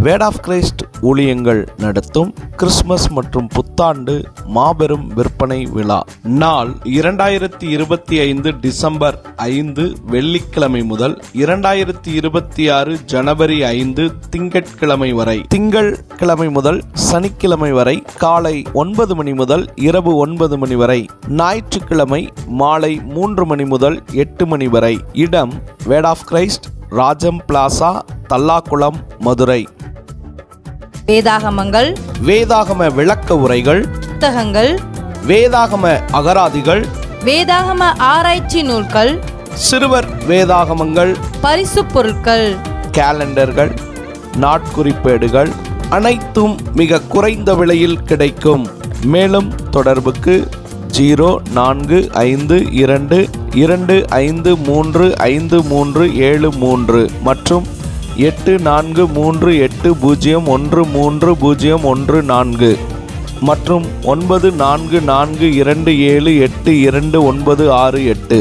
Word of Christ ஊழியங்கள் நடத்தும் Christmas மற்றும் புத்தாண்டு மாபெரும் விற்பனை விழா. நாள் 2025 டிசம்பர் 5 வெள்ளிக்கிழமை முதல் 2026 ஜனவரி 5 திங்கட்கிழமை வரை. திங்கட்கிழமை முதல் சனிக்கிழமை வரை காலை 9 மணி முதல் இரவு 9 மணி வரை. ஞாயிற்றுக்கிழமை மாலை 3 மணி முதல் 8 மணி வரை. இடம் word of Christ, Rajam plaza, Tallakulam, Madurai. வேதாகமங்கள், வேதாகம விளக்க உரைகள், புத்தகங்கள், வேதாகம அகராதிகள், வேதாகம ஆராய்ச்சி நூல்கள், சிறுவர் வேதாகமங்கள், பரிசு பொருட்கள், கேலண்டர்கள், நாட்குறிப்பேடுகள் அனைத்தும் மிக குறைந்த விலையில் கிடைக்கும். மேலும் தொடர்புக்கு 042225353373 மற்றும் 8438013014 மற்றும் 9442782968.